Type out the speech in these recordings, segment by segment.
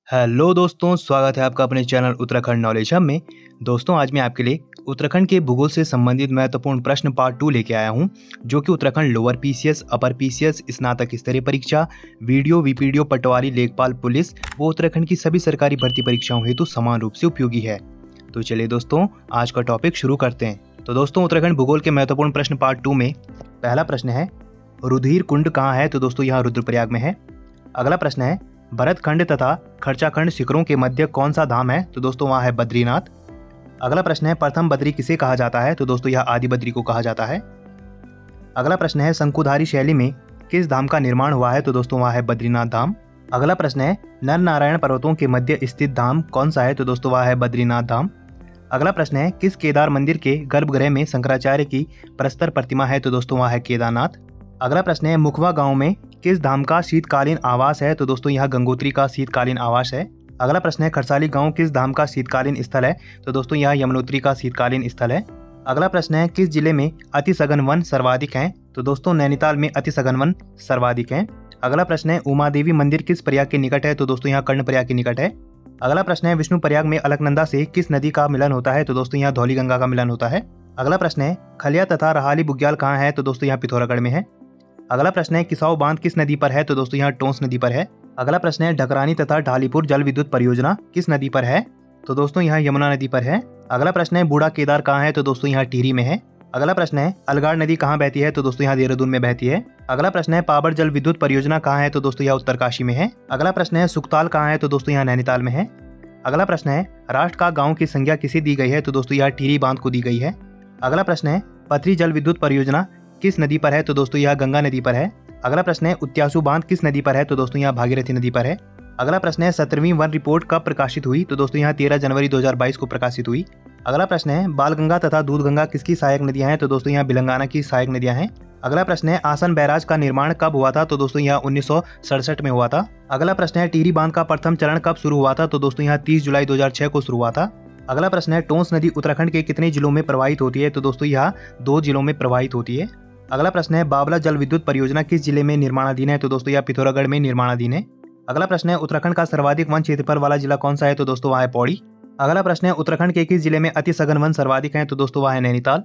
Hello दोस्तों, स्वागत है आपका अपने चैनल उत्तराखंड नॉलेज हब में। दोस्तों, आज मैं आपके लिए उत्तराखंड के भूगोल से संबंधित महत्वपूर्ण प्रश्न पार्ट 2 लेके आया हूं, जो कि Uttarakhand lower PCS, upper PCS, स्नातक स्तरीय परीक्षा, वीडियो, वीपीडीओ, पटवारी, लेखपाल पुलिस व उत्तराखंड की सभी सरकारी भर्ती परीक्षाओं हेतु समान रूप से उपयोगी है। तो चलिए दोस्तों, आज का टॉपिक शुरू करते हैं। तो दोस्तों, उत्तराखंड भूगोल के महत्वपूर्ण प्रश्न पार्ट 2 में पहला प्रश्न है, रुधिर कुंड कहाँ है? तो दोस्तों यहाँ रुद्रप्रयाग में है। अगला प्रश्न है, भरतखंड तथा खर्चाखंड शिखरों के मध्य कौन सा धाम है? तो दोस्तों वहाँ है बद्रीनाथ। अगला प्रश्न है, प्रथम बद्री किसे कहा जाता है? तो दोस्तों यह आदि बद्री को कहा जाता है। अगला प्रश्न है, शंकुधारी शैली में किस धाम का निर्माण हुआ है? तो दोस्तों वहाँ है बद्रीनाथ धाम। अगला प्रश्न है, नर नारायण पर्वतों के मध्य स्थित धाम कौन सा है? तो दोस्तों वह है बद्रीनाथ धाम। अगला प्रश्न है, किस केदार मंदिर के गर्भगृह में शंकराचार्य की प्रस्तर प्रतिमा है? तो दोस्तों वह है केदारनाथ। अगला प्रश्न है, मुखवा गांव में किस धाम का शीतकालीन आवास है? तो दोस्तों यह गंगोत्री का शीतकालीन आवास है। अगला प्रश्न है, खरसाली गांव किस धाम का शीतकालीन स्थल है? तो दोस्तों यह यमुनोत्री का शीतकालीन स्थल है। अगला प्रश्न है, किस जिले में अति सघन वन सर्वाधिक हैं? तो दोस्तों नैनीताल में अति सघन वन सर्वाधिक हैं। अगला प्रश्न है, उमा देवी मंदिर किस प्रयाग के निकट है? तो दोस्तों यहाँ कर्णप्रयाग के निकट है। अगला प्रश्न है, विष्णु प्रयाग में अलकनंदा से किस नदी का मिलन होता है? तो दोस्तों यहाँ धौली गंगा का मिलन होता है। अगला प्रश्न है, खलिया तथा रहाली बुग्याल कहाँ है? तो दोस्तों यहाँ पिथौरागढ़ में है। अगला प्रश्न है, किसाऊ बांध किस नदी पर है? तो दोस्तों यहाँ टोंस नदी पर है। अगला प्रश्न है, ढकरानी तथा ढालीपुर जल विद्युत परियोजना किस नदी पर है? तो दोस्तों यहाँ यमुना नदी पर है। अगला प्रश्न है, बूढ़ा केदार कहाँ है? तो दोस्तों यहाँ टिहरी में है। अगला प्रश्न है, अलगाड़ नदी कहाँ बहती है? तो दोस्तों यहाँ देहरादून में बहती है। अगला प्रश्न है, पाबर जल विद्युत परियोजना कहाँ है? तो दोस्तों यहाँ उत्तरकाशी में है। अगला प्रश्न है, सुखताल कहाँ है? तो दोस्तों यहाँ नैनीताल में है। अगला प्रश्न है, राष्ट्र का गाँव की संज्ञा किसे दी गई है? तो दोस्तों यहाँ टिहरी बांध को दी गई है। अगला प्रश्न है, पथरी जल विद्युत परियोजना किस नदी पर है? तो दोस्तों यह गंगा नदी पर है। अगला प्रश्न है, उत्यासु बांध किस नदी पर है? तो दोस्तों यहाँ भागीरथी नदी पर है। अगला प्रश्न है, 17वीं वन रिपोर्ट कब प्रकाशित हुई? तो दोस्तों यहाँ 13 जनवरी 2022 को प्रकाशित हुई। अगला प्रश्न है, बालगंगा तथा दूधगंगा किसकी सहायक नदियां हैं? तो दोस्तों यहाँ बिलंगाना की सहायक नदियां हैं। अगला प्रश्न है, आसन बैराज का निर्माण कब हुआ था? तो दोस्तों यहाँ 1967 में हुआ था। अगला प्रश्न है, टिहरी बांध का प्रथम चरण कब शुरू हुआ था? तो दोस्तों यहाँ 30 जुलाई 2006 को शुरू हुआ था। अगला प्रश्न है, टोंस नदी उत्तराखंड के कितने जिलों में प्रवाहित होती है? तो दोस्तों यहाँ 2 जिलों में प्रवाहित होती है। अगला प्रश्न है, बावला जल विद्युत परियोजना किस जिले में निर्माणाधीन है? तो दोस्तों यह पिथौरागढ़ में निर्माणाधीन है। अगला प्रश्न है, उत्तराखंड का सर्वाधिक वन क्षेत्रफल वाला जिला कौन सा है? तो दोस्तों वह है पौड़ी। अगला प्रश्न है, उत्तराखंड के किस जिले में अति सघन वन सर्वाधिक है? तो दोस्तों वह है नैनीताल।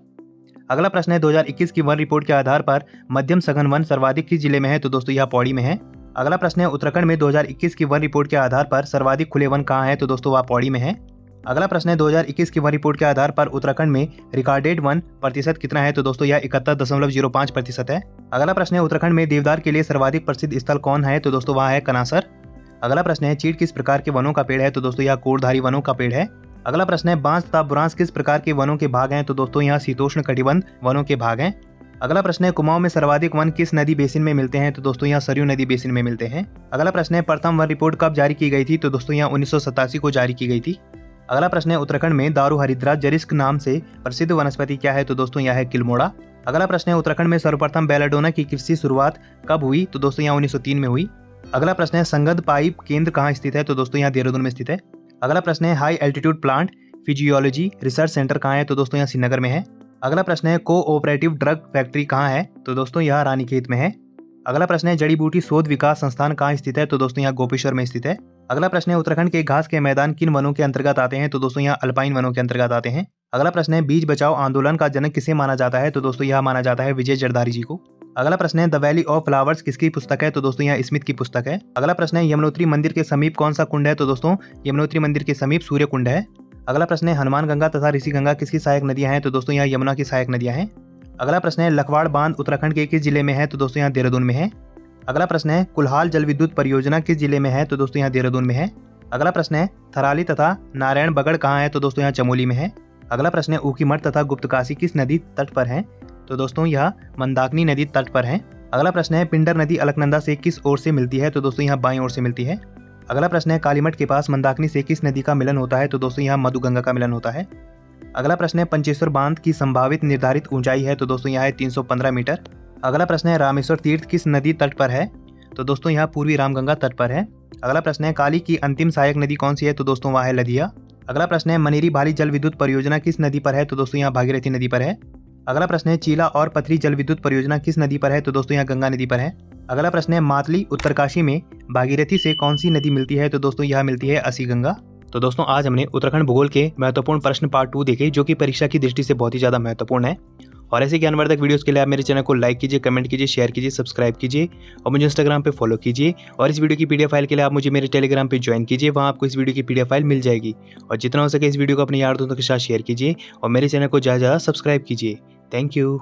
अगला प्रश्न है, 2021 की वन रिपोर्ट के आधार पर मध्यम सघन वन सर्वाधिक किस जिले में है? तो दोस्तों यह पौड़ी में है। अगला प्रश्न है, उत्तराखंड में 2021 की वन रिपोर्ट के आधार पर सर्वाधिक खुले वन कहाँ है? तो दोस्तों वह पौड़ी में है। अगला प्रश्न है, 2021 की वन रिपोर्ट के आधार पर उत्तराखंड में रिकॉर्डेड वन प्रतिशत कितना है? तो दोस्तों यह 71.05% है। अगला प्रश्न है, उत्तराखंड में देवदार के लिए सर्वाधिक प्रसिद्ध स्थल कौन है? तो दोस्तों वह है कनासर। अगला प्रश्न है, चीड़ किस प्रकार के वनों का पेड़ है? तो दोस्तों यह कोड़धारी वनों का पेड़ है। अगला प्रश्न है, बांस तथा बुरांस किस प्रकार के वनों के भाग हैं? तो दोस्तों यहाँ शीतोष्ण कटिबंध वनों के भाग हैं। अगला प्रश्न है, कुमाऊं में सर्वाधिक वन किस नदी बेसिन में मिलते हैं? तो दोस्तों यहाँ सरयू नदी बेसिन में मिलते हैं। अगला प्रश्न है, प्रथम वन रिपोर्ट कब जारी की गई थी? तो दोस्तों यहाँ 1987 को जारी की गई थी। अगला प्रश्न है, उत्तराखंड में दारू हरिद्रा जरिस्क नाम से प्रसिद्ध वनस्पति क्या है? तो दोस्तों यह है किल्मोड़ा। अगला प्रश्न है, उत्तराखंड में सर्वप्रथम बेलाडोना की कृषि शुरुआत कब हुई? तो दोस्तों यहाँ 1903 में हुई। अगला प्रश्न है, संगद पाइप केंद्र कहाँ स्थित है? तो दोस्तों यहाँ देहरादून में स्थित है। अगला प्रश्न है, high altitude plant physiology research centre कहाँ है? तो दोस्तों यहाँ श्रीनगर में है। अगला प्रश्न है, कोऑपरेटिव ड्रग फैक्ट्री कहाँ है? तो दोस्तों यहाँ रानीखेत में है। अगला प्रश्न है, जड़ी बूटी शोध विकास संस्थान कहाँ स्थित है? तो दोस्तों यहाँ गोपेश्वर में स्थित है। अगला प्रश्न है, उत्तराखंड के घास के मैदान किन वनों के अंतर्गत आते हैं? तो दोस्तों यहाँ अल्पाइन वनों के अंतर्गत आते हैं। अगला प्रश्न है, बीज बचाओ आंदोलन का जनक किसे माना जाता है? तो दोस्तों यह माना जाता है विजय जरदारी जी को। अगला प्रश्न है, द वैली ऑफ फ्लावर्स किसकी पुस्तक है? तो दोस्तों यहाँ स्मिथ की पुस्तक है। अगला प्रश्न है, यमुनोत्री मंदिर के समीप कौन सा कुंड है? तो दोस्तों यमुनोत्री मंदिर के समीप सूर्य कुंड है। अगला प्रश्न है, हनुमान गंगा तथा ऋषि गंगा किसकी सहायक नदियां हैं? तो दोस्तों यहाँ यमुना की सहायक नदियां हैं। अगला प्रश्न है, लखवाड़ बांध उत्तराखंड के किस जिले में है? तो दोस्तों यहाँ देहरादून में है। अगला प्रश्न है, कुल्हाल जल विद्युत परियोजना किस जिले में है? तो दोस्तों यहाँ देहरादून में है। अगला प्रश्न है, थराली तथा नारायण बगड़ कहाँ है? तो दोस्तों यहाँ चमोली में है। अगला प्रश्न है, ऊखीमठ तथा गुप्तकाशी किस नदी तट पर है? तो दोस्तों यह मंदाकिनी नदी तट पर है। अगला प्रश्न है, पिंडर नदी अलकनंदा से किस ओर से मिलती है? तो दोस्तों यहाँ बाईं ओर से मिलती है। अगला प्रश्न है, कालीमठ के पास मंदाकिनी से किस नदी का मिलन होता है? तो दोस्तों यहाँ मधुगंगा का मिलन होता है। अगला प्रश्न है, पंचेश्वर बांध की संभावित निर्धारित ऊंचाई है? तो दोस्तों यहाँ है 315 मीटर। अगला प्रश्न है, रामेश्वर तीर्थ किस नदी तट पर है? तो दोस्तों यहाँ पूर्वी रामगंगा तट पर है। अगला प्रश्न है, काली की अंतिम सहायक नदी कौन सी है? तो दोस्तों वह है लदिया। अगला प्रश्न है, मनेरी भाली जल विद्युत परियोजना किस नदी पर है? तो दोस्तों यहाँ भागीरथी नदी पर है। अगला प्रश्न है चीला और पथरी जल विद्युत परियोजना किस नदी पर है? तो दोस्तों यहाँ गंगा नदी पर है। अगला प्रश्न है मातली उत्तरकाशी में भागीरथी से कौन सी नदी मिलती है? तो दोस्तों यह मिलती है असी गंगा। तो दोस्तों आज हमने उत्तराखंड भूगोल के महत्वपूर्ण प्रश्न पार्ट 2 देखे, जो कि परीक्षा की दृष्टि से बहुत ही ज़्यादा महत्वपूर्ण है। और ऐसे ज्ञानवर्धक वीडियोस के लिए आप मेरे चैनल को लाइक कीजिए, कमेंट कीजिए, शेयर कीजिए, सब्सक्राइब कीजिए और मुझे इंस्टाग्राम पे फॉलो कीजिए। और इस वीडियो की पीडीएफ फाइल के लिए आप मुझे मेरे टेलीग्राम पे ज्वाइन कीजिए, वहाँ आपको इस वीडियो की पीडीएफ फाइल मिल जाएगी। और जितना हो सके इस वीडियो को अपने यार दोस्तों के साथ शेयर कीजिए और मेरे चैनल को ज़्यादा से ज़्यादा सब्सक्राइब कीजिए। Thank you.